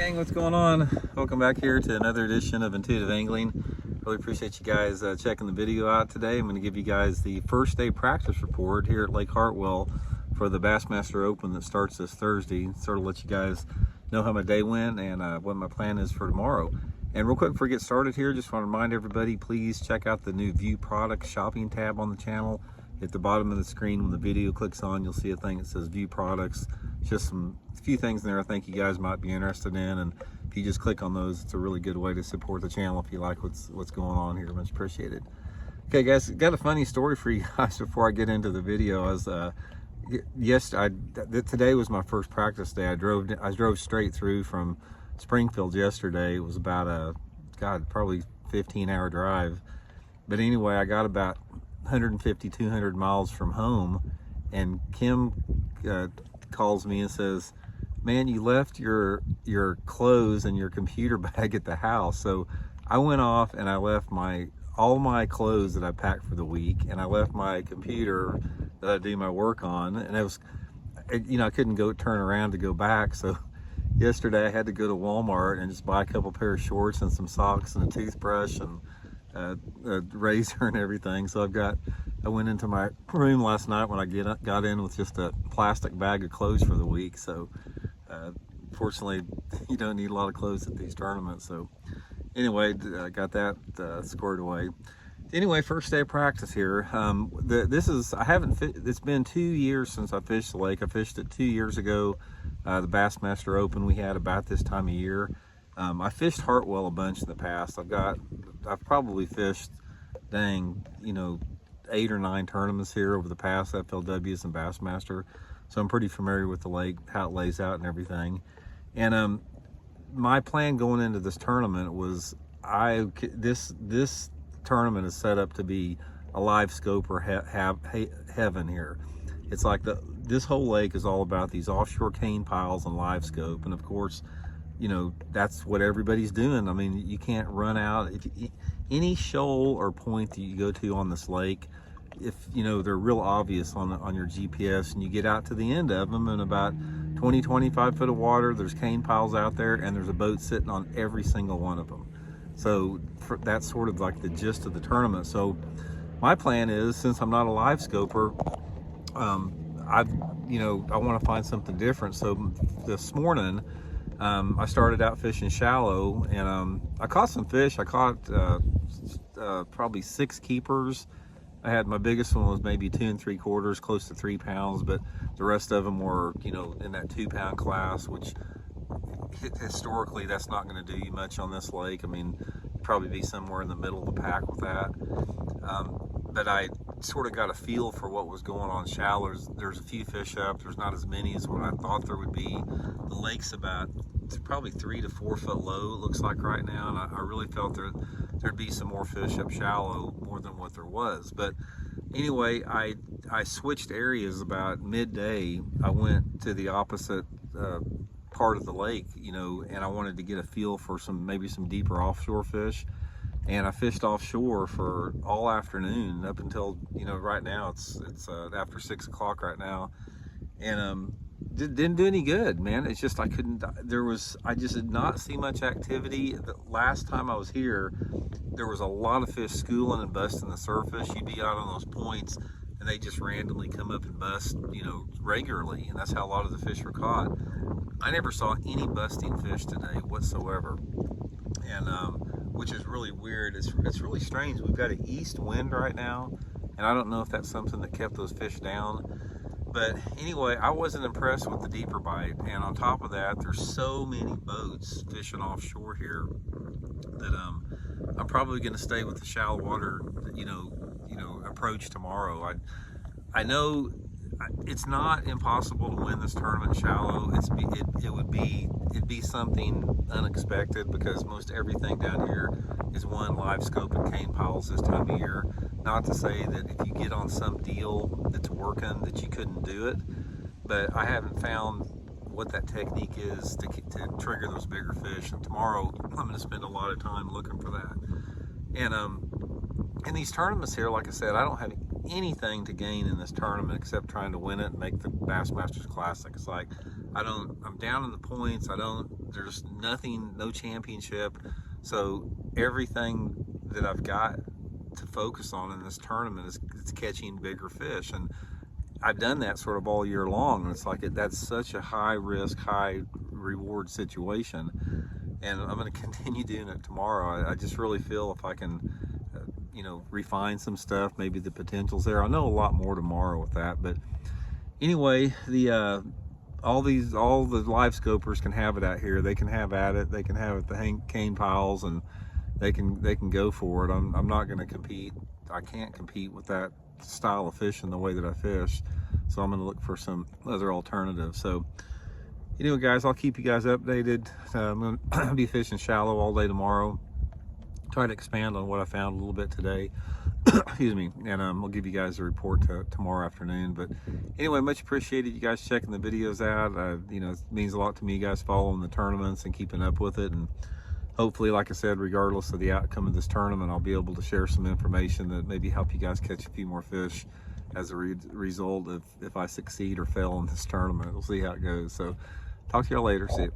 Gang, what's going on? Welcome back here to another edition of Intuitive Angling. Really appreciate you guys checking the video out today. I'm going to give you guys the first day practice report here at Lake Hartwell for the Bassmaster Open that starts this Thursday. Sort of let you guys know how my day went and what my plan is for tomorrow. And real quick before we get started here, just want to remind everybody, please check out the new View Products shopping tab on the channel. At the bottom of the screen when the video clicks on, you'll see a thing that says View Products. Just a few things in there I think you guys might be interested in, and if you just click on those, it's a really good way to support the channel if you like what's going on here. Much appreciated. Okay guys, got a funny story for you guys before I get into the video. Today was my first practice day. I drove straight through from Springfield yesterday. It was about probably 15-hour drive, but anyway, I got about 150-200 miles from home, and Kim calls me and says, man, you left your clothes and your computer bag at the house. So I went off and I left all my clothes that I packed for the week, and I left my computer that I do my work on, and I couldn't turn around to go back. So yesterday I had to go to Walmart and just buy a couple pair of shorts and some socks and a toothbrush and a razor and everything. So I went into my room last night when I got in with just a plastic bag of clothes for the week. So fortunately, you don't need a lot of clothes at these tournaments. So anyway, I got that squared away. Anyway, first day of practice here. It's been 2 years since I fished the lake. I fished it 2 years ago, the Bassmaster Open we had about this time of year. I fished Hartwell a bunch in the past. I've probably fished, 8 or 9 tournaments here over the past, FLWs and Bassmaster. So I'm pretty familiar with the lake, how it lays out and everything. And my plan going into this tournament was, this tournament is set up to be a live scoper heaven here. It's like this whole lake is all about these offshore cane piles and live scope, and of course, that's what everybody's doing. I mean, you can't run out. Any shoal or point that you go to on this lake, if they're real obvious on your GPS, and you get out to the end of them in about 20-25 foot of water, there's cane piles out there, and there's a boat sitting on every single one of them. So that's sort of like the gist of the tournament. So my plan is, since I'm not a live scoper, I want to find something different. So this morning, I started out fishing shallow, and I caught some fish. I caught probably 6 keepers. My biggest one was maybe 2 3/4, close to 3 pounds, but the rest of them were, in that 2-pound class, which historically that's not going to do you much on this lake. I mean, you'd probably be somewhere in the middle of the pack with that. But I sort of got a feel for what was going on shallow. There's a few fish up. There's not as many as what I thought there would be. The lake's about probably 3 to 4 foot low, it looks like right now, and I really felt there'd be some more fish up shallow, more than what there was. But anyway, I switched areas about midday. I went to the opposite part of the lake, and I wanted to get a feel for maybe some deeper offshore fish. And I fished offshore for all afternoon up until, right now it's after 6 o'clock right now, and didn't do any good, man. It's just I just did not see much activity. The last time I was here, there was a lot of fish schooling and busting the surface. You'd be out on those points and they just randomly come up and bust, regularly, and that's how a lot of the fish were caught. I never saw any busting fish today whatsoever, and which is really weird. It's really strange. We've got an east wind right now, and I don't know if that's something that kept those fish down. But anyway, I wasn't impressed with the deeper bite, and on top of that, there's so many boats fishing offshore here that I'm probably going to stay with the shallow water, approach tomorrow. I know it's not impossible to win this tournament shallow. It'd be something unexpected, because most everything down here is one live scope and cane piles this time of year. Not to say that if you get on some deal that's working that you couldn't do it, but I haven't found what that technique is to trigger those bigger fish. And tomorrow I'm going to spend a lot of time looking for that. And in these tournaments here, like I said, I don't have anything to gain in this tournament except trying to win it and make the Bassmasters Classic. It's like, I'm down in the points. There's nothing, no championship. So everything that I've got to focus on in this tournament is catching bigger fish. And I've done that sort of all year long. And it's like, that's such a high risk, high reward situation. And I'm going to continue doing it tomorrow. I just really feel if I can, refine some stuff, maybe the potential's there. I'll know a lot more tomorrow with that. But anyway, all the live scopers can have it out here. They can have at it. They can have it the cane piles, and they can go for it. I'm not going to compete. I can't compete with that style of fishing the way that I fish. So I'm going to look for some other alternatives. So anyway, guys, I'll keep you guys updated. I'm going to be fishing shallow all day tomorrow. Try to expand on what I found a little bit today. Excuse me. And I'll give you guys a report tomorrow afternoon. But anyway, much appreciated you guys checking the videos out. It means a lot to me, you guys following the tournaments and keeping up with it. And hopefully, like I said, regardless of the outcome of this tournament, I'll be able to share some information that maybe help you guys catch a few more fish as a result of if I succeed or fail in this tournament. We'll see how it goes. So talk to y'all later. See you.